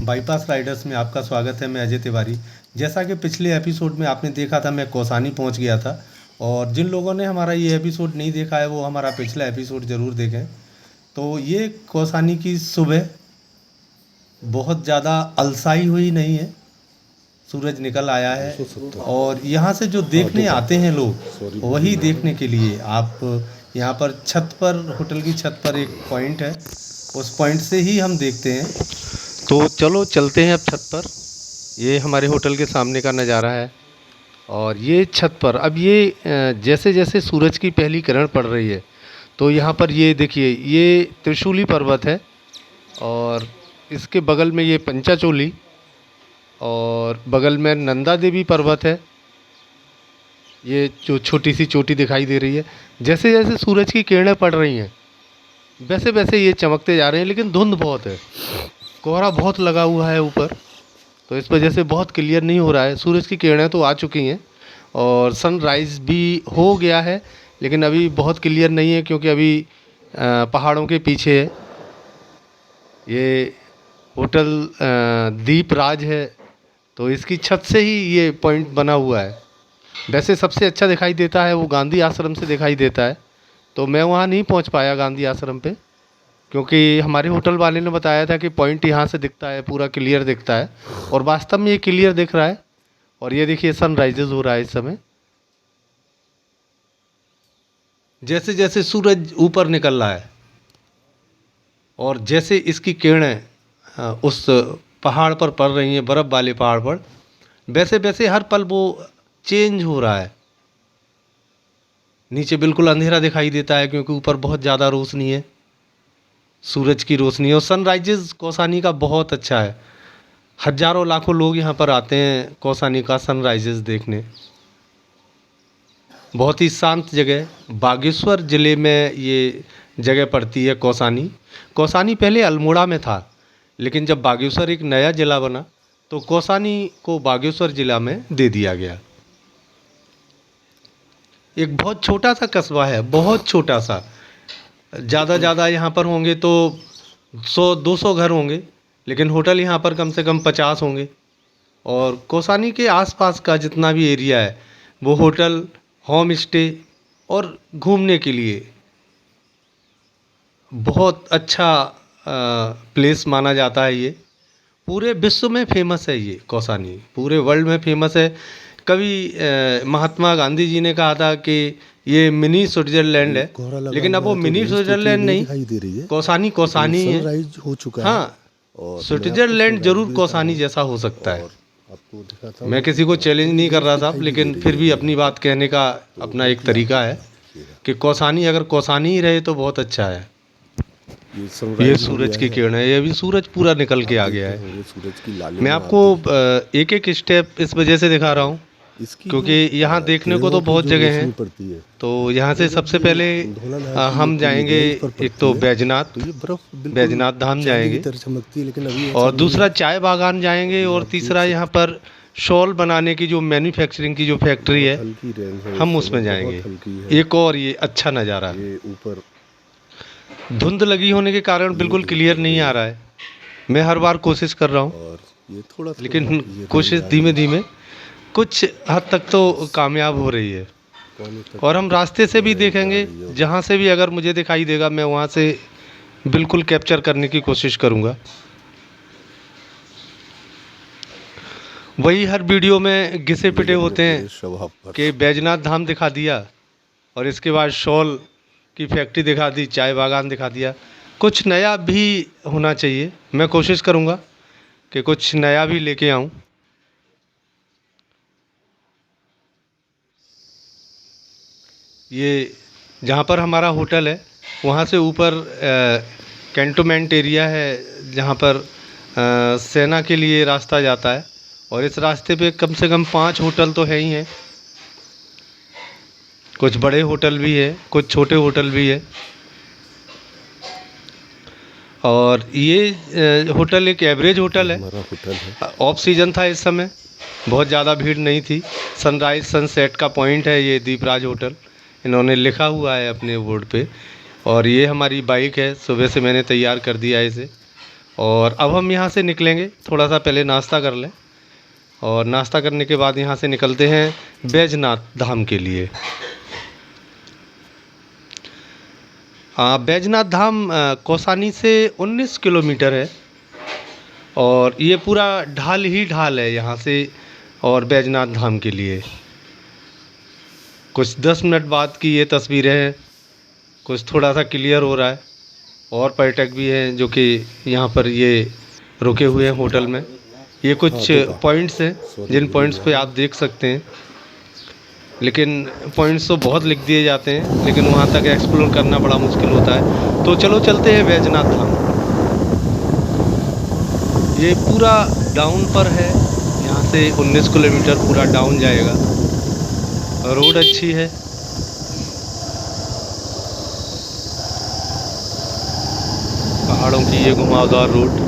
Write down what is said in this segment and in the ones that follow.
Bypass Riders में आपका स्वागत है। मैं अजय तिवारी। जैसा कि पिछले एपिसोड में आपने देखा था, मैं कौसानी पहुंच गया था। और जिन लोगों ने हमारा ये एपिसोड नहीं देखा है वो हमारा पिछला एपिसोड ज़रूर देखें। तो ये कौसानी की सुबह बहुत ज़्यादा अलसाई हुई नहीं है, सूरज निकल आया है। और यहाँ से जो देखने आते हैं लोग, वही देखने के लिए आप यहाँ पर छत पर, होटल की छत पर एक पॉइंट है, उस पॉइंट से ही हम देखते हैं। तो चलो चलते हैं अब छत पर। ये हमारे होटल के सामने का नज़ारा है। और ये छत पर अब ये जैसे जैसे सूरज की पहली किरण पड़ रही है, तो यहाँ पर ये देखिए, ये त्रिशूली पर्वत है और इसके बगल में ये पंचाचोली, और बगल में नंदा देवी पर्वत है। ये जो छोटी सी चोटी दिखाई दे रही है, जैसे जैसे सूरज की किरणें पड़ रही हैं वैसे वैसे ये चमकते जा रहे हैं। लेकिन धुंध बहुत है, कोहरा बहुत लगा हुआ है ऊपर, तो इस वजह से बहुत क्लियर नहीं हो रहा है। सूरज की किरणें तो आ चुकी हैं और सनराइज़ भी हो गया है, लेकिन अभी बहुत क्लियर नहीं है क्योंकि अभी पहाड़ों के पीछे है। ये होटल दीप राज है, तो इसकी छत से ही ये पॉइंट बना हुआ है। वैसे सबसे अच्छा दिखाई देता है वो गांधी आश्रम से दिखाई देता है, तो मैं वहाँ नहीं पहुँच पाया गांधी आश्रम पे, क्योंकि हमारे होटल वाले ने बताया था कि पॉइंट यहाँ से दिखता है, पूरा क्लियर दिखता है। और वास्तव में ये क्लियर दिख रहा है। और ये देखिए सनराइजेज हो रहा है इस समय। जैसे जैसे सूरज ऊपर निकल रहा है और जैसे इसकी किरणें उस पहाड़ पर पड़ रही हैं, बर्फ़ वाले पहाड़ पर, वैसे वैसे हर पल वो चेंज हो रहा है। नीचे बिल्कुल अंधेरा दिखाई देता है क्योंकि ऊपर बहुत ज़्यादा रोशनी है, सूरज की रोशनी। और सनराइजेस कौसानी का बहुत अच्छा है। हज़ारों लाखों लोग यहाँ पर आते हैं कौसानी का सनराइजेस देखने। बहुत ही शांत जगह, बागेश्वर ज़िले में ये जगह पड़ती है कौसानी। कौसानी पहले अल्मोड़ा में था, लेकिन जब बागेश्वर एक नया ज़िला बना तो कौसानी को बागेश्वर ज़िला में दे दिया गया। एक बहुत छोटा सा कस्बा है, बहुत छोटा सा। ज़्यादा यहाँ पर होंगे तो 100-200 घर होंगे, लेकिन होटल यहाँ पर कम से कम 50 होंगे। और कौसानी के आसपास का जितना भी एरिया है वो होटल, होम स्टे और घूमने के लिए बहुत अच्छा प्लेस माना जाता है। ये पूरे विश्व में फेमस है, ये कौसानी पूरे वर्ल्ड में फेमस है। कभी महात्मा गांधी जी ने कहा था कि ये मिनी स्विट्जरलैंड है, लेकिन अब वो मिनी स्विट्जरलैंड नहीं, कौसानी कौसानी है। हो चुका हाँ, स्विट्जरलैंड जरूर कौसानी जैसा हो सकता है। मैं किसी को चैलेंज नहीं कर रहा था, लेकिन फिर भी अपनी बात कहने का अपना एक तरीका है कि कौसानी अगर कौसानी ही रहे तो बहुत अच्छा है। ये सूरज की किरण है, ये अभी सूरज पूरा निकल के आ गया है। मैं आपको एक एक स्टेप इस वजह से दिखा रहा हूँ क्योंकि यहाँ देखने को तो बहुत जगह है। तो यहाँ से सबसे पहले हम जाएंगे, एक तो बैजनाथ धाम जाएंगे, और दूसरा चाय बागान जाएंगे, और तीसरा यहाँ पर शॉल बनाने की जो मैन्युफैक्चरिंग की जो फैक्ट्री है, हम उसमें जाएंगे। एक और ये अच्छा नज़ारा, ऊपर धुंध लगी होने के कारण बिल्कुल क्लियर नहीं आ रहा है। मैं हर बार कोशिश कर रहा हूँ, और ये थोड़ा लेकिन कोशिश धीमे धीमे कुछ हद तक तो कामयाब हो रही है। और हम रास्ते से भी देखेंगे, जहाँ से भी अगर मुझे दिखाई देगा मैं वहाँ से बिल्कुल कैप्चर करने की कोशिश करूँगा। वही हर वीडियो में घिसे पिटे होते हैं कि बैजनाथ धाम दिखा दिया और इसके बाद शॉल की फैक्ट्री दिखा दी, चाय बागान दिखा दिया। कुछ नया भी होना चाहिए, मैं कोशिश करूँगा कि कुछ नया भी लेके आऊँ। ये जहाँ पर हमारा होटल है वहाँ से ऊपर कैंटोनमेंट एरिया है, जहाँ पर सेना के लिए रास्ता जाता है, और इस रास्ते पे कम से कम 5 होटल तो है ही हैं। कुछ बड़े होटल भी है, कुछ छोटे होटल भी है। और ये होटल एक एवरेज होटल है। ऑफ सीजन था इस समय, बहुत ज़्यादा भीड़ नहीं थी। सनराइज सनसेट का पॉइंट है ये दीपराज होटल, इन्होंने लिखा हुआ है अपने बोर्ड पे। और ये हमारी बाइक है, सुबह से मैंने तैयार कर दिया है इसे। और अब हम यहाँ से निकलेंगे, थोड़ा सा पहले नाश्ता कर लें और नाश्ता करने के बाद यहाँ से निकलते हैं बैजनाथ धाम के लिए। बैजनाथ धाम कौसानी से 19 किलोमीटर है और ये पूरा ढाल ही ढाल है यहाँ से और बैजनाथ धाम के लिए। कुछ 10 मिनट बाद की ये तस्वीरें हैं, कुछ थोड़ा सा क्लियर हो रहा है और पर्यटक भी हैं जो कि यहाँ पर ये रुके हुए हैं होटल में। ये कुछ पॉइंट्स हैं जिन पॉइंट्स पे आप देख सकते हैं, लेकिन पॉइंट्स तो बहुत लिख दिए जाते हैं लेकिन वहाँ तक एक्सप्लोर करना बड़ा मुश्किल होता है। तो चलो चलते हैं बैजनाथ धाम। ये पूरा डाउन पर है, यहाँ से 19 किलोमीटर पूरा डाउन जाएगा। रोड अच्छी है, पहाड़ों की ये घुमावदार रोड।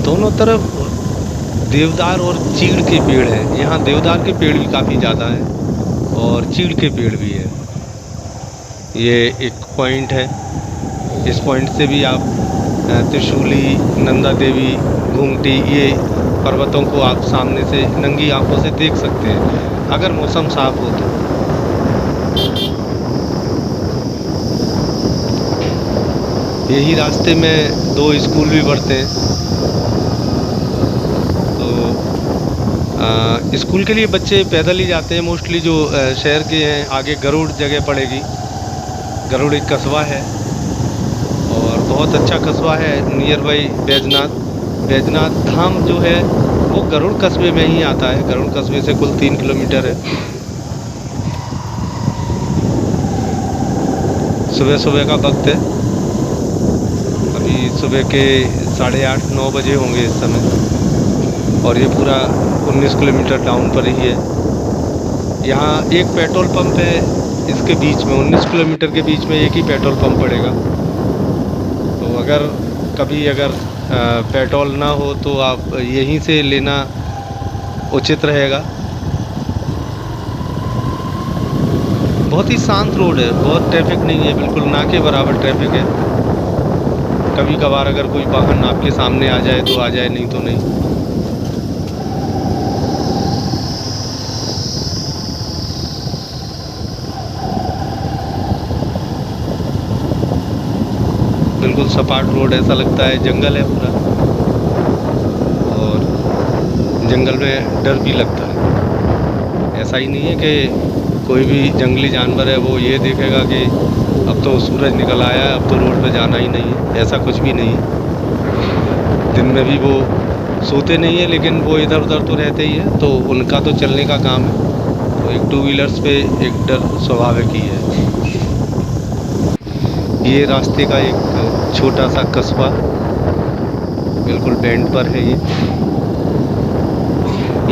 दोनों तरफ देवदार और चीड़ के पेड़ हैं। यहाँ देवदार के पेड़ भी काफ़ी ज़्यादा हैं और चीड़ के पेड़ भी है। ये एक पॉइंट है, इस पॉइंट से भी आप त्रिशूली, नंदा देवी, घूमटी ये पर्वतों को आप सामने से नंगी आंखों से देख सकते हैं अगर मौसम साफ हो तो। यही रास्ते में 2 स्कूल भी पढ़ते हैं। स्कूल के लिए बच्चे पैदल ही जाते हैं मोस्टली, जो शहर के हैं। आगे गरुड़ जगह पड़ेगी, गरुड़ एक कस्बा है और बहुत अच्छा कस्बा है नियर बाई बैजनाथ। बैजनाथ धाम जो है वो गरुड़ कस्बे में ही आता है। गरुड़ कस्बे से कुल 3 किलोमीटर है। सुबह सुबह का वक्त है, अभी सुबह के 8:30-9 बजे होंगे इस समय और ये पूरा 19 किलोमीटर डाउन पर ही है। यहाँ एक पेट्रोल पंप है, इसके बीच में 19 किलोमीटर के बीच में एक ही पेट्रोल पंप पड़ेगा। तो अगर कभी पेट्रोल ना हो तो आप यहीं से लेना उचित रहेगा। बहुत ही शांत रोड है, बहुत ट्रैफिक नहीं है, बिल्कुल ना के बराबर ट्रैफिक है। कभी कभार अगर कोई वाहन आपके सामने आ जाए तो आ जाए, नहीं तो नहीं। बिल्कुल सपाट रोड, ऐसा लगता है जंगल है पूरा और जंगल में डर भी लगता है। ऐसा ही नहीं है कि कोई भी जंगली जानवर है वो ये देखेगा कि अब तो सूरज निकल आया है, अब तो रोड पे जाना ही नहीं है। ऐसा कुछ भी नहीं है। दिन में भी वो सोते नहीं है लेकिन वो इधर उधर तो रहते ही है, तो उनका तो चलने का काम है। तो एक 2 व्हीलर्स पे एक डर स्वाभाविक ही है। ये रास्ते का एक छोटा सा कस्बा बिल्कुल बेंड पर है। ये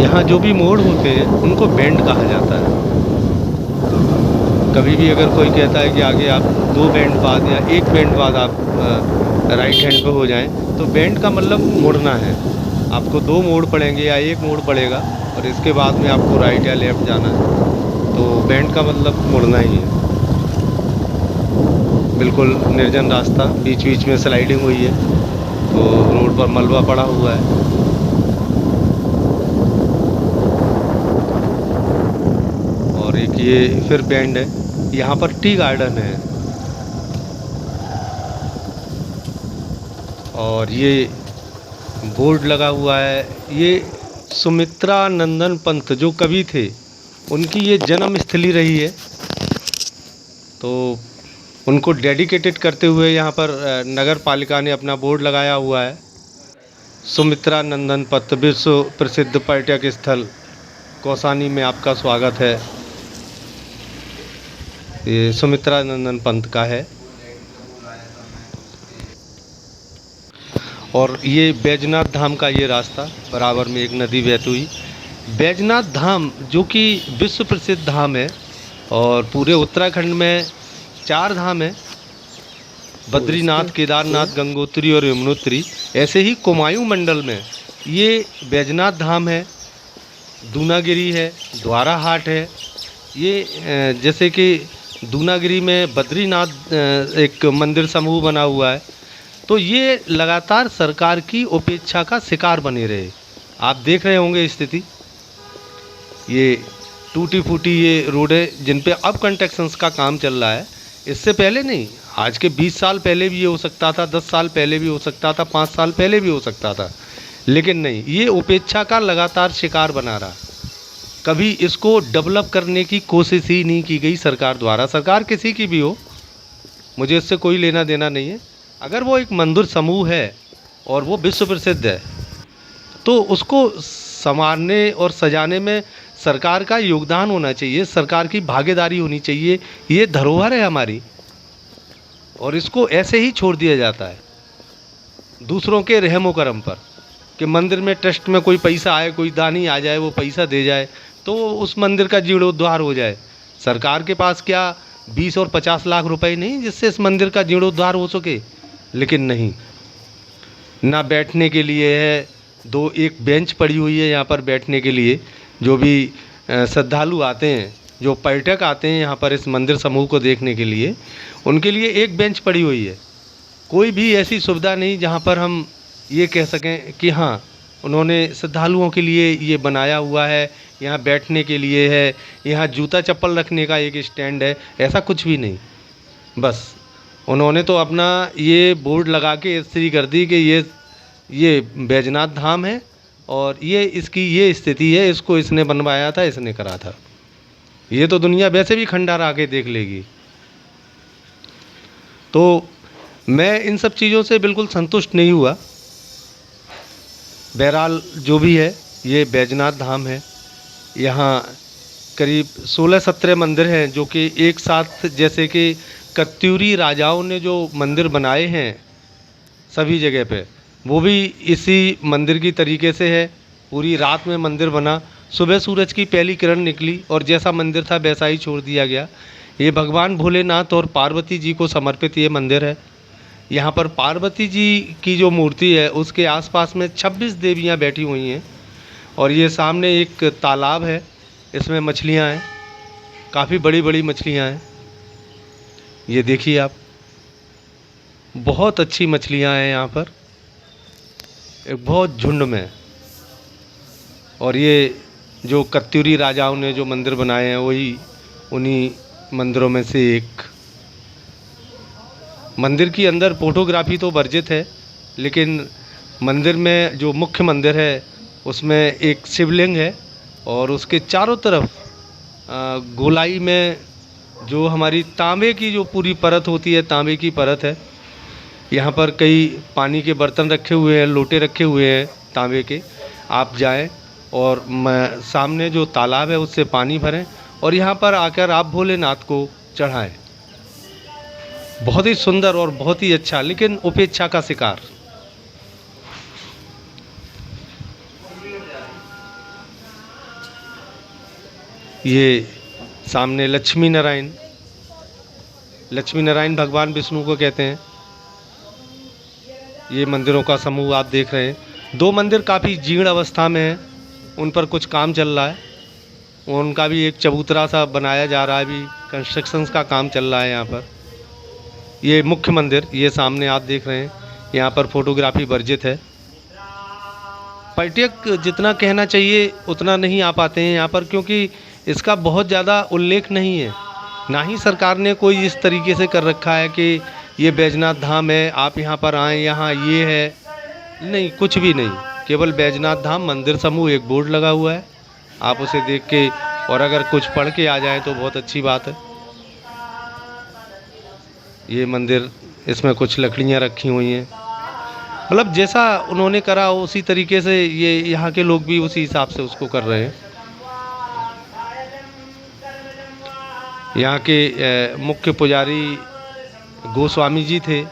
यहाँ जो भी मोड़ होते हैं उनको बेंड कहा जाता है। कभी भी अगर कोई कहता है कि आगे आप 2 बेंड बाद या 1 बेंड बाद आप राइट हैंड पे हो जाएं, तो बेंड का मतलब मुड़ना है। आपको 2 मोड़ पड़ेंगे या 1 मोड़ पड़ेगा और इसके बाद में आपको राइट या लेफ़्ट जाना है। तो बेंड का मतलब मुड़ना ही है। बिल्कुल निर्जन रास्ता, बीच बीच में स्लाइडिंग हुई है तो रोड पर मलबा पड़ा हुआ है। और एक ये फिर बेंड है, यहाँ पर टी गार्डन है। और ये बोर्ड लगा हुआ है, ये सुमित्रा नंदन पंत जो कवि थे उनकी ये जन्म स्थली रही है, तो उनको डेडिकेटेड करते हुए यहाँ पर नगर पालिका ने अपना बोर्ड लगाया हुआ है। सुमित्रा नंदन पंत विश्व प्रसिद्ध पर्यटक स्थल कौसानी में आपका स्वागत है। ये सुमित्रा नंदन पंत का है। और ये बैजनाथ धाम का ये रास्ता, बराबर में एक नदी बहती हुई। बैजनाथ धाम जो कि विश्व प्रसिद्ध धाम है और पूरे उत्तराखंड में 4 धाम है, बद्रीनाथ, केदारनाथ, गंगोत्री और यमुनोत्री। ऐसे ही कुमायूं मंडल में ये बैजनाथ धाम है, दूनागिरी है, द्वारा हाट है। ये जैसे कि दूनागिरी में बद्रीनाथ एक मंदिर समूह बना हुआ है। तो ये लगातार सरकार की उपेक्षा का शिकार बने रहे। आप देख रहे होंगे स्थिति, ये टूटी फूटी ये रोडें जिन पे अब कंस्ट्रक्शंस का काम चल रहा है। इससे पहले नहीं, आज के 20 साल पहले भी ये हो सकता था, 10 साल पहले भी हो सकता था, 5 साल पहले भी हो सकता था, लेकिन नहीं, ये उपेक्षा का लगातार शिकार बना रहा। कभी इसको डेवलप करने की कोशिश ही नहीं की गई सरकार द्वारा। सरकार किसी की भी हो, मुझे इससे कोई लेना देना नहीं है। अगर वो एक मंदिर समूह है और वो विश्व प्रसिद्ध है, तो उसको संवारने और सजाने में सरकार का योगदान होना चाहिए, सरकार की भागीदारी होनी चाहिए। ये धरोहर है हमारी, और इसको ऐसे ही छोड़ दिया जाता है दूसरों के रहमो करम पर, कि मंदिर में ट्रस्ट में कोई पैसा आए, कोई दानी आ जाए, वो पैसा दे जाए तो उस मंदिर का जीर्णोद्धार हो जाए। सरकार के पास क्या 20 और 50 लाख रुपए नहीं जिससे इस मंदिर का जीर्णोद्धार हो सके? लेकिन नहीं, ना बैठने के लिए है, एक बेंच पड़ी हुई है यहाँ पर बैठने के लिए। जो भी श्रद्धालु आते हैं, जो पर्यटक आते हैं यहाँ पर इस मंदिर समूह को देखने के लिए, उनके लिए एक बेंच पड़ी हुई है। कोई भी ऐसी सुविधा नहीं जहाँ पर हम ये कह सकें कि हाँ, उन्होंने श्रद्धालुओं के लिए ये बनाया हुआ है, यहाँ बैठने के लिए है, यहाँ जूता चप्पल रखने का एक स्टैंड है, ऐसा कुछ भी नहीं। बस उन्होंने तो अपना ये बोर्ड लगा के इस्त्री कर दी कि ये बैजनाथ धाम है और ये इसकी ये स्थिति है, इसको इसने बनवाया था, इसने करा था। ये तो दुनिया वैसे भी खंडार आके देख लेगी। तो मैं इन सब चीज़ों से बिल्कुल संतुष्ट नहीं हुआ। बहरहाल जो भी है, ये बैजनाथ धाम है। यहाँ करीब 16-17 मंदिर हैं जो कि एक साथ, जैसे कि कत्यूरी राजाओं ने जो मंदिर बनाए हैं सभी जगह पे, वो भी इसी मंदिर की तरीके से है। पूरी रात में मंदिर बना, सुबह सूरज की पहली किरण निकली और जैसा मंदिर था वैसा ही छोड़ दिया गया। ये भगवान भोलेनाथ और पार्वती जी को समर्पित ये मंदिर है। यहाँ पर पार्वती जी की जो मूर्ति है उसके आसपास में 26 देवियाँ बैठी हुई हैं। और ये सामने एक तालाब है, इसमें मछलियाँ हैं, काफ़ी बड़ी बड़ी मछलियाँ हैं। ये देखिए आप, बहुत अच्छी मछलियाँ हैं यहाँ पर, एक बहुत झुंड में। और ये जो कत्यूरी राजाओं ने जो मंदिर बनाए हैं वही उन्हीं मंदिरों में से एक। मंदिर के अंदर फोटोग्राफी तो वर्जित है, लेकिन मंदिर में जो मुख्य मंदिर है उसमें एक शिवलिंग है और उसके चारों तरफ गोलाई में जो हमारी तांबे की जो पूरी परत होती है, तांबे की परत है। यहाँ पर कई पानी के बर्तन रखे हुए हैं, लोटे रखे हुए हैं तांबे के। आप जाएं और सामने जो तालाब है उससे पानी भरें और यहाँ पर आकर आप भोलेनाथ को चढ़ाएं। बहुत ही सुंदर और बहुत ही अच्छा, लेकिन उपेक्षा का शिकार। ये सामने लक्ष्मी नारायण भगवान विष्णु को कहते हैं। ये मंदिरों का समूह आप देख रहे हैं। 2 मंदिर काफ़ी जीर्ण अवस्था में हैं, उन पर कुछ काम चल रहा है। उनका भी एक चबूतरा सा बनाया जा रहा है, अभी कंस्ट्रक्शंस का काम चल रहा है यहाँ पर। ये मुख्य मंदिर, ये सामने आप देख रहे हैं, यहाँ पर फोटोग्राफी वर्जित है। पर्यटक जितना कहना चाहिए उतना नहीं आ पाते हैं यहाँ पर, क्योंकि इसका बहुत ज़्यादा उल्लेख नहीं है। ना ही सरकार ने कोई इस तरीके से कर रखा है कि ये बैजनाथ धाम है, आप यहाँ पर आएँ, यहाँ ये है, नहीं, कुछ भी नहीं। केवल बैजनाथ धाम मंदिर समूह एक बोर्ड लगा हुआ है, आप उसे देख के और अगर कुछ पढ़ के आ जाए तो बहुत अच्छी बात है। ये मंदिर, इसमें कुछ लकड़ियाँ रखी हुई हैं, मतलब जैसा उन्होंने करा उसी तरीके से ये यहाँ के लोग भी उसी हिसाब से उसको कर रहे हैं। यहाँ के मुख्य पुजारी गोस्वामी जी थे,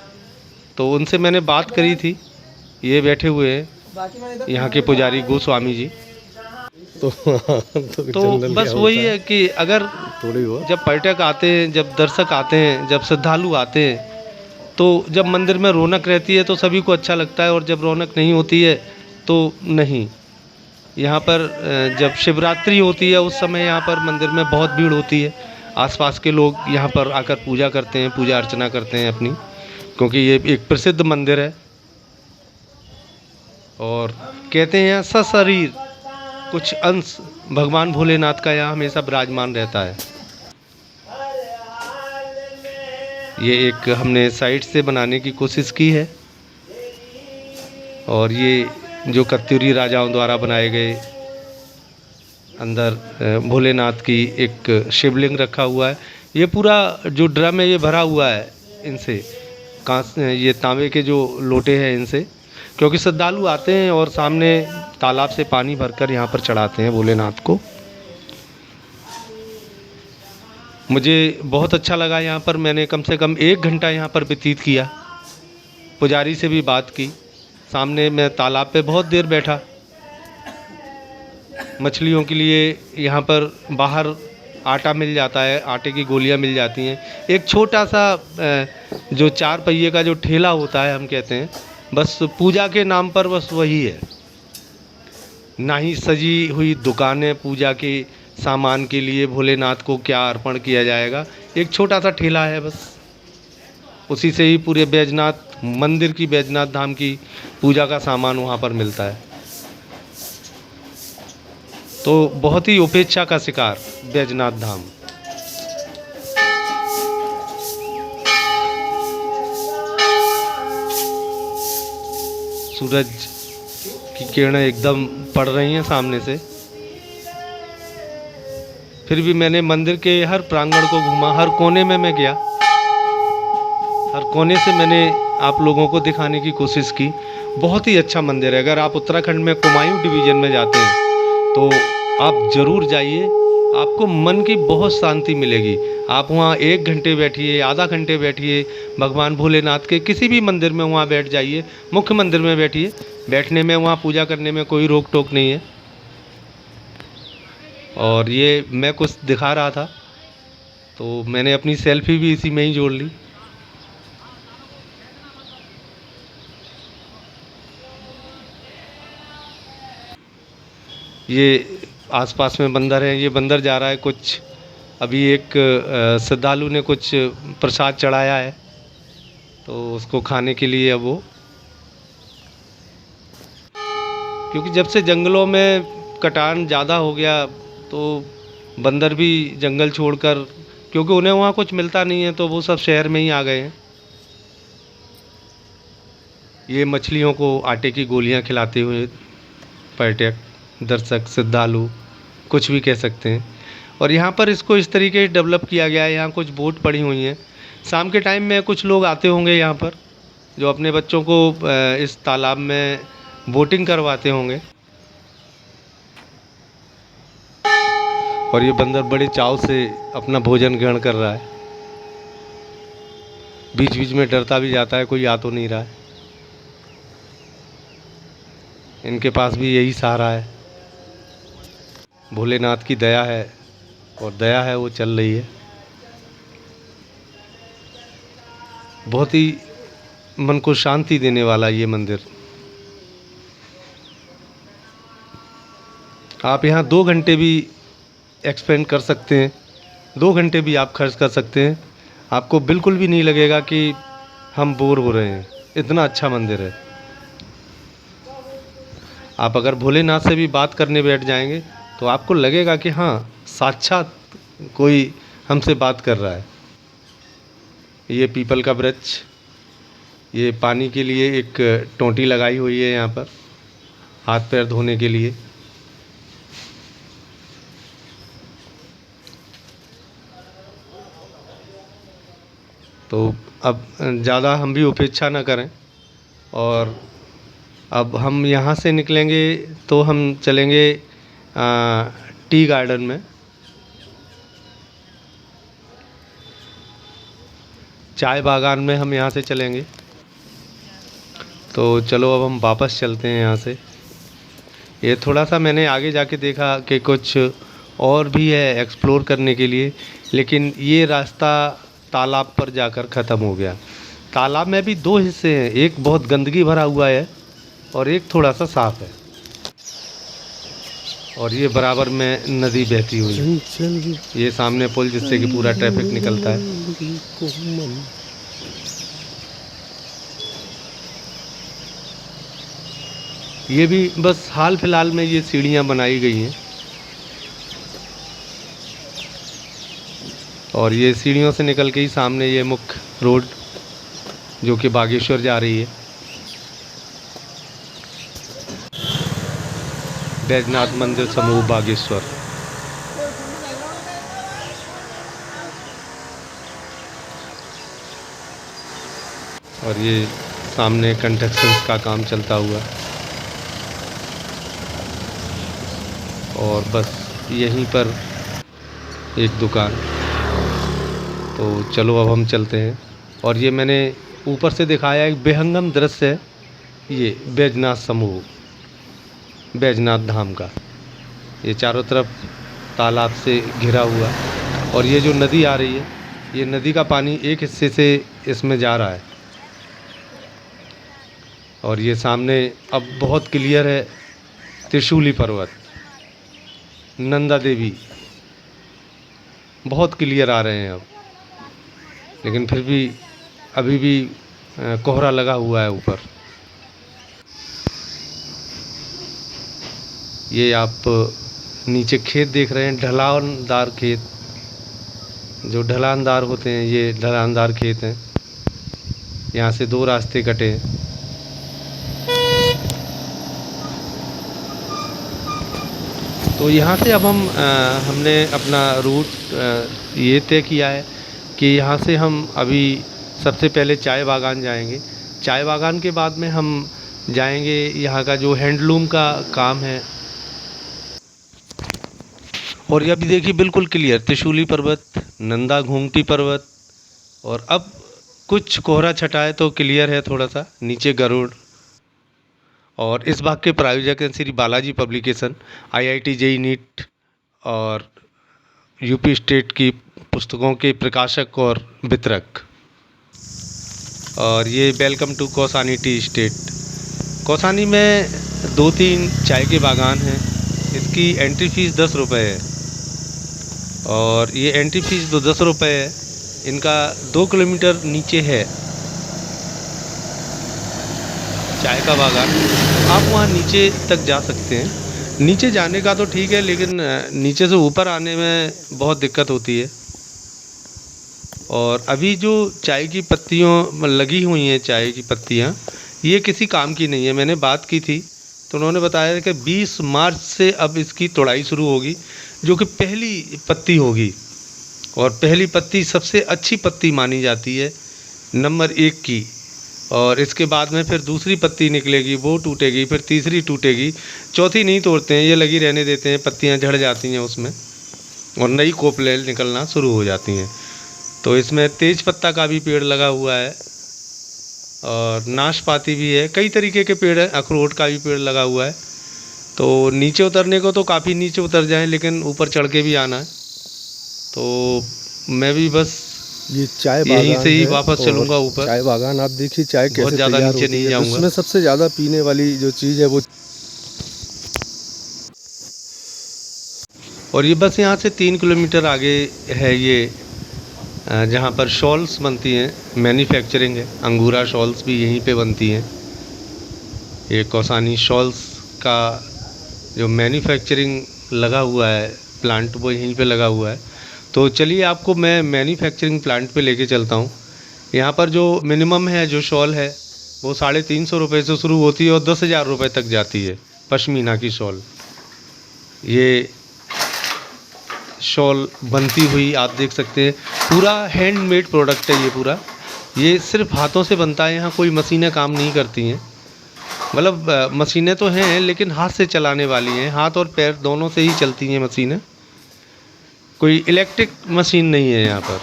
तो उनसे मैंने बात करी थी। ये बैठे हुए हैं यहाँ के पुजारी गोस्वामी जी। तो बस वही है कि अगर जब पर्यटक आते हैं, जब दर्शक आते हैं, जब श्रद्धालु आते हैं, तो जब मंदिर में रौनक रहती है तो सभी को अच्छा लगता है, और जब रौनक नहीं होती है तो नहीं। यहाँ पर जब शिवरात्रि होती है उस समय यहाँ पर मंदिर में बहुत भीड़ होती है। आसपास के लोग यहाँ पर आकर पूजा करते हैं, पूजा अर्चना करते हैं अपनी, क्योंकि ये एक प्रसिद्ध मंदिर है। और कहते हैं यहाँ सशरीर कुछ अंश भगवान भोलेनाथ का यहाँ हमेशा विराजमान रहता है। ये एक हमने साइड से बनाने की कोशिश की है, और ये जो कत्यूरी राजाओं द्वारा बनाए गए, अंदर भोलेनाथ की एक शिवलिंग रखा हुआ है। ये पूरा जो ड्रम है ये भरा हुआ है इनसे, ये तांबे के जो लोटे हैं इनसे, क्योंकि श्रद्धालु आते हैं और सामने तालाब से पानी भरकर यहाँ पर चढ़ाते हैं भोलेनाथ को। मुझे बहुत अच्छा लगा यहाँ पर। मैंने कम से कम 1 घंटा यहाँ पर व्यतीत किया, पुजारी से भी बात की। सामने मैं तालाब पे बहुत देर बैठा। मछलियों के लिए यहाँ पर बाहर आटा मिल जाता है, आटे की गोलियाँ मिल जाती हैं। एक छोटा सा जो 4 पहिए का जो ठेला होता है हम कहते हैं, बस पूजा के नाम पर बस वही है। ना ही सजी हुई दुकानें पूजा के सामान के लिए, भोलेनाथ को क्या अर्पण किया जाएगा, एक छोटा सा ठेला है बस। उसी से ही पूरे बैजनाथ मंदिर की, बैजनाथ धाम की पूजा का सामान वहाँ पर मिलता है। तो बहुत ही उपेक्षा का शिकार बैजनाथ धाम। सूरज की किरणें एकदम पड़ रही हैं सामने से। फिर भी मैंने मंदिर के हर प्रांगण को घूमा, हर कोने में मैं गया, हर कोने से मैंने आप लोगों को दिखाने की कोशिश की। बहुत ही अच्छा मंदिर है। अगर आप उत्तराखंड में कुमायूं डिवीज़न में जाते हैं तो आप ज़रूर जाइए, आपको मन की बहुत शांति मिलेगी। आप वहाँ 1 घंटे बैठिए, आधा घंटे बैठिए, भगवान भोलेनाथ के किसी भी मंदिर में वहाँ बैठ जाइए, मुख्य मंदिर में बैठिए। बैठने में, वहाँ पूजा करने में कोई रोक टोक नहीं है। और ये मैं कुछ दिखा रहा था तो मैंने अपनी सेल्फी भी इसी में ही जोड़ ली। ये आसपास में बंदर है, ये बंदर जा रहा है कुछ। अभी एक श्रद्धालु ने कुछ प्रसाद चढ़ाया है तो उसको खाने के लिए अब वो, क्योंकि जब से जंगलों में कटान ज़्यादा हो गया तो बंदर भी जंगल छोड़कर, क्योंकि उन्हें वहाँ कुछ मिलता नहीं है, तो वो सब शहर में ही आ गए हैं। ये मछलियों को आटे की गोलियाँ खिलाते हुए पर्यटक, दर्शक, श्रद्धालु, कुछ भी कह सकते हैं। और यहाँ पर इसको इस तरीके से डेवलप किया गया है। यहाँ कुछ बोट पड़ी हुई हैं। शाम के टाइम में कुछ लोग आते होंगे यहाँ पर, जो अपने बच्चों को इस तालाब में बोटिंग करवाते होंगे। और ये बंदर बड़े चाव से अपना भोजन ग्रहण कर रहा है। बीच बीच में डरता भी जाता है, कोई आ तो नहीं रहा है। इनके पास भी यही सहारा है, भोलेनाथ की दया है, और दया है वो चल रही है। बहुत ही मन को शांति देने वाला ये मंदिर। आप यहाँ 2 घंटे भी एक्सपेंड कर सकते हैं, 2 घंटे भी आप खर्च कर सकते हैं। आपको बिल्कुल भी नहीं लगेगा कि हम बोर हो रहे हैं, इतना अच्छा मंदिर है। आप अगर भोलेनाथ से भी बात करने बैठ जाएंगे तो आपको लगेगा कि हाँ, साक्षात कोई हमसे बात कर रहा है। ये पीपल का वृक्ष, ये पानी के लिए एक टोंटी लगाई हुई है यहाँ पर, हाथ पैर धोने के लिए। तो अब ज़्यादा हम भी उपेक्षा ना करें, और अब हम यहाँ से निकलेंगे तो हम चलेंगे टी गार्डन में। चाय बागान में हम यहाँ से चलेंगे। तो चलो अब हम वापस चलते हैं यहाँ से। ये थोड़ा सा मैंने आगे जाके देखा कि कुछ और भी है एक्सप्लोर करने के लिए, लेकिन ये रास्ता तालाब पर जाकर ख़त्म हो गया। तालाब में भी 2 हिस्से हैं, एक बहुत गंदगी भरा हुआ है और एक थोड़ा सा साफ़ है। और ये बराबर में नदी बहती हुई, ये सामने पुल जिससे कि पूरा ट्रैफिक निकलता है। ये भी बस हाल फिलहाल में ये सीढ़ियाँ बनाई गई हैं और ये सीढ़ियों से निकल के ही सामने ये मुख्य रोड जो कि बागेश्वर जा रही है, बैजनाथ मंदिर समूह बागेश्वर। और ये सामने कंस्ट्रक्शन का काम चलता हुआ और बस यहीं पर एक दुकान। तो चलो अब हम चलते हैं। और ये मैंने ऊपर से दिखाया एक बेहंगम दृश्य है, ये बैजनाथ समूह, बैजनाथ धाम का। ये चारों तरफ तालाब से घिरा हुआ और ये जो नदी आ रही है, ये नदी का पानी एक हिस्से से इसमें जा रहा है। और ये सामने अब बहुत क्लियर है त्रिशूली पर्वत, नंदा देवी बहुत क्लियर आ रहे हैं अब, लेकिन फिर भी अभी भी कोहरा लगा हुआ है ऊपर। ये आप नीचे खेत देख रहे हैं, ढलानदार खेत, जो ढलानदार होते हैं ये ढलानदार खेत हैं। यहाँ से दो रास्ते कटे हैं। तो यहाँ से अब हमने अपना रूट ये तय किया है कि यहाँ से हम अभी सबसे पहले चाय बागान जाएंगे। चाय बागान के बाद में हम जाएंगे यहाँ का जो हैंडलूम का काम है। और ये अभी देखिए बिल्कुल क्लियर त्रिशूली पर्वत, नंदा घूंगटी पर्वत, और अब कुछ कोहरा छटा है तो क्लियर है थोड़ा सा, नीचे गरुड़। और इस भाग के प्रायोजक हैं Shri Balaji publication, IIT JEE NEET और यूपी स्टेट की पुस्तकों के प्रकाशक और वितरक। और ये welcome to Kausani tea state. Kausani में 2-3 चाय के बागान हैं। इसकी एंट्री फ़ीस 10 रुपये है और ये एंट्री फ़ीस तो 10 रुपये है। इनका 2 किलोमीटर नीचे है चाय का बागान, आप वहाँ नीचे तक जा सकते हैं। नीचे जाने का तो ठीक है, लेकिन नीचे से ऊपर आने में बहुत दिक्कत होती है। और अभी जो चाय की पत्तियों लगी हुई हैं, चाय की पत्तियाँ, ये किसी काम की नहीं है। मैंने बात की थी तो उन्होंने बताया कि 20 मार्च से अब इसकी तोड़ाई शुरू होगी, जो कि पहली पत्ती होगी। और पहली पत्ती सबसे अच्छी पत्ती मानी जाती है, नंबर 1 की। और इसके बाद में फिर दूसरी पत्ती निकलेगी, वो टूटेगी, फिर तीसरी टूटेगी, चौथी नहीं तोड़ते हैं, ये लगी रहने देते हैं, पत्तियां झड़ जाती हैं उसमें और नई कोपलेल निकलना शुरू हो जाती हैं। तो इसमें तेज पत्ता का भी पेड़ लगा हुआ है और नाशपाती भी है, कई तरीके के पेड़ हैं, अखरोट का भी पेड़ लगा हुआ है। तो नीचे उतरने को तो काफ़ी नीचे उतर जाएं, लेकिन ऊपर चढ़ के भी आना है। तो मैं भी बस ये चाय बागान यहीं से ही वापस चलूँगा ऊपर। चाय बागान आप देखिए चाय कैसे बहुत ज़्यादा तैयार नीचे होती नहीं है। जाऊँगा। उसमें सबसे ज़्यादा पीने वाली जो चीज़ है वो, और ये बस यहाँ से 3 किलोमीटर आगे है ये जहाँ पर शॉल्स बनती हैं, मैन्युफैक्चरिंग है, अंगूरा शॉल्स भी यहीं पे बनती हैं। ये कौसानी शॉल्स का जो मैन्युफैक्चरिंग लगा हुआ है प्लांट, वो यहीं पे लगा हुआ है। तो चलिए आपको मैं मैन्युफैक्चरिंग प्लांट पे लेके चलता हूँ। यहाँ पर जो मिनिमम है, जो शॉल है, वो 350 रुपये से शुरू होती है और 10,000 रुपये तक जाती है, पश्मीना की शॉल। ये शॉल बनती हुई आप देख सकते हैं, पूरा हैंडमेड प्रोडक्ट है ये पूरा। ये सिर्फ हाथों से बनता है, यहाँ कोई मशीनें काम नहीं करती हैं। मतलब मशीनें तो हैं लेकिन हाथ से चलाने वाली हैं, हाथ और पैर दोनों से ही चलती हैं मशीनें, कोई इलेक्ट्रिक मशीन नहीं है यहाँ पर।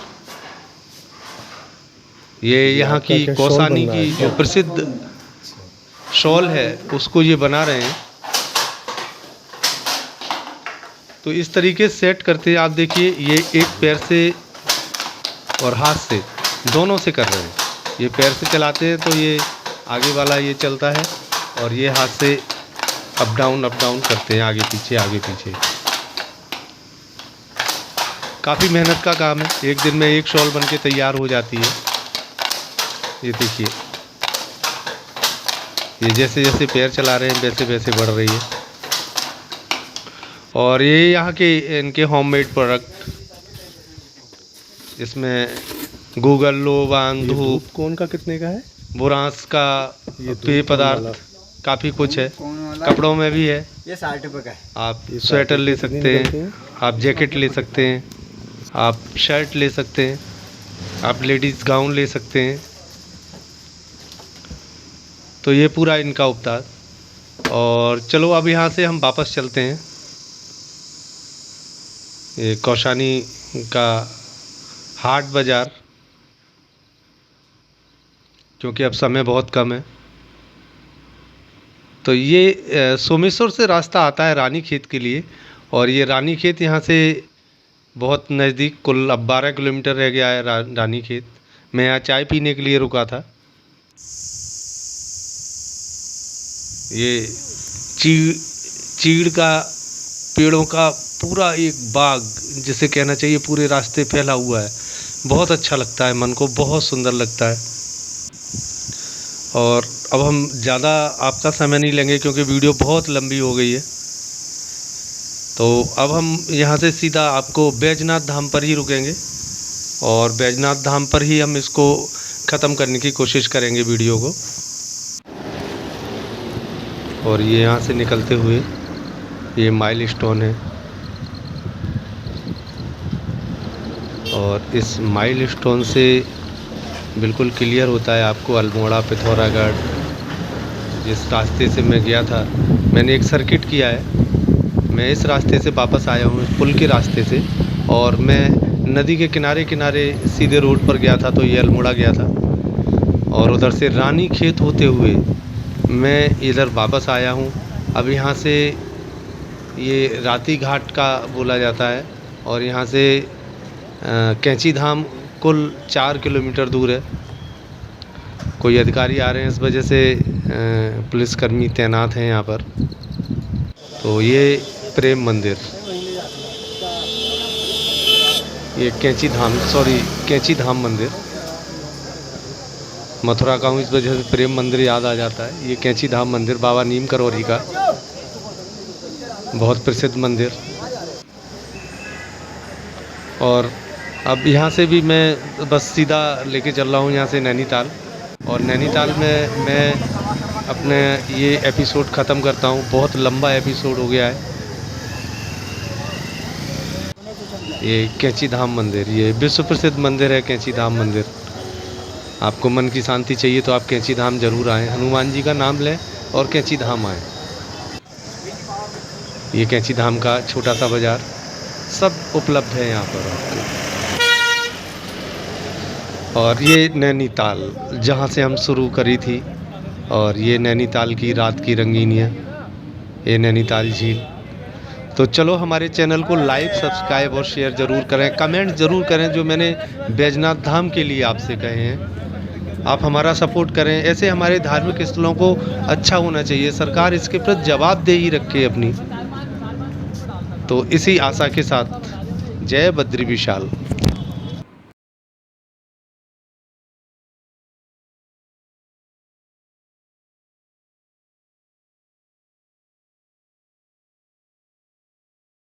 ये यहाँ की कौसानी की जो प्रसिद्ध शॉल है उसको ये बना रहे हैं। तो इस तरीके से सेट करते हैं, आप देखिए ये एक पैर से और हाथ से दोनों से कर रहे हैं। ये पैर से चलाते हैं तो ये आगे वाला ये चलता है और ये हाथ से अप डाउन करते हैं, आगे पीछे। काफ़ी मेहनत का काम है, एक दिन में एक शॉल बन के तैयार हो जाती है। ये देखिए, ये जैसे जैसे पैर चला रहे हैं वैसे वैसे बढ़ रही है। और ये यहाँ के इनके होममेड प्रोडक्ट, इसमें गूगल, लोबान, धूप, कौन का कितने का है? बुरांस का, ये पेय धूप कौन वाला? पदार्थ काफ़ी कुछ है। कपड़ों में भी है, ये 60 रुपये का है। आप ये स्वेटर ले कितने सकते निकलते हैं, हैं? आप जैकेट ले सकते हैं, आप शर्ट ले सकते हैं, आप लेडीज़ गाउन ले सकते हैं। तो ये पूरा इनका उपताद। और चलो अब यहाँ से हम वापस चलते हैं। ये कौशानी का हाट बाज़ार, क्योंकि अब समय बहुत कम है। तो ये सोमेश्वर से रास्ता आता है रानीखेत के लिए, और ये रानीखेत यहाँ से बहुत नज़दीक, कुल अब 12 किलोमीटर रह गया है रानीखेत। मैं यहाँ चाय पीने के लिए रुका था। ये चीड़ का पेड़ों का पूरा एक बाग, जिसे कहना चाहिए, पूरे रास्ते फैला हुआ है। बहुत अच्छा लगता है, मन को बहुत सुंदर लगता है। और अब हम ज़्यादा आपका समय नहीं लेंगे क्योंकि वीडियो बहुत लंबी हो गई है। तो अब हम यहाँ से सीधा आपको बैजनाथ धाम पर ही रुकेंगे, और बैजनाथ धाम पर ही हम इसको ख़त्म करने की कोशिश करेंगे वीडियो को। और ये यहाँ से निकलते हुए ये माइल स्टोन है, और इस माइल स्टोन से बिल्कुल क्लियर होता है आपको अल्मोड़ा, पिथौरागढ़। जिस रास्ते से मैं गया था, मैंने एक सर्किट किया है। मैं इस रास्ते से वापस आया हूँ, पुल के रास्ते से, और मैं नदी के किनारे सीधे रोड पर गया था, तो ये अल्मोड़ा गया था। और उधर से रानीखेत होते हुए मैं इधर वापस आया हूँ। अब यहाँ से ये राती घाट का बोला जाता है, और यहाँ से कैंची धाम कुल 4 किलोमीटर दूर है। कोई अधिकारी आ रहे हैं, इस वजह से पुलिसकर्मी तैनात हैं यहाँ पर। तो ये प्रेम मंदिर, ये कैंची धाम मंदिर, मथुरा का हूँ इस वजह से प्रेम मंदिर याद आ जाता है। ये कैंची धाम मंदिर बाबा नीम करौरी का बहुत प्रसिद्ध मंदिर। और अब यहाँ से भी मैं बस सीधा लेके चल रहा हूँ यहाँ से नैनीताल, और नैनीताल में मैं अपने ये एपिसोड ख़त्म करता हूँ। बहुत लंबा एपिसोड हो गया है। ये कैंची धाम मंदिर, ये विश्व प्रसिद्ध मंदिर है कैंची धाम मंदिर। आपको मन की शांति चाहिए तो आप कैंची धाम ज़रूर आएँ, हनुमान जी का नाम लें और कैंची धाम आएँ। ये कैंची धाम का छोटा सा बाज़ार, सब उपलब्ध है यहाँ पर आपको। और ये नैनीताल, जहाँ से हम शुरू करी थी, और ये नैनीताल की रात की रंगीनियाँ, ये नैनीताल झील। तो चलो हमारे चैनल को लाइक, सब्सक्राइब और शेयर ज़रूर करें, कमेंट ज़रूर करें जो मैंने बैजनाथ धाम के लिए आपसे कहे हैं। आप हमारा सपोर्ट करें, ऐसे हमारे धार्मिक स्थलों को अच्छा होना चाहिए, सरकार इसके प्रति जवाबदेही रखे अपनी। तो इसी आशा के साथ जय बद्री विशाल।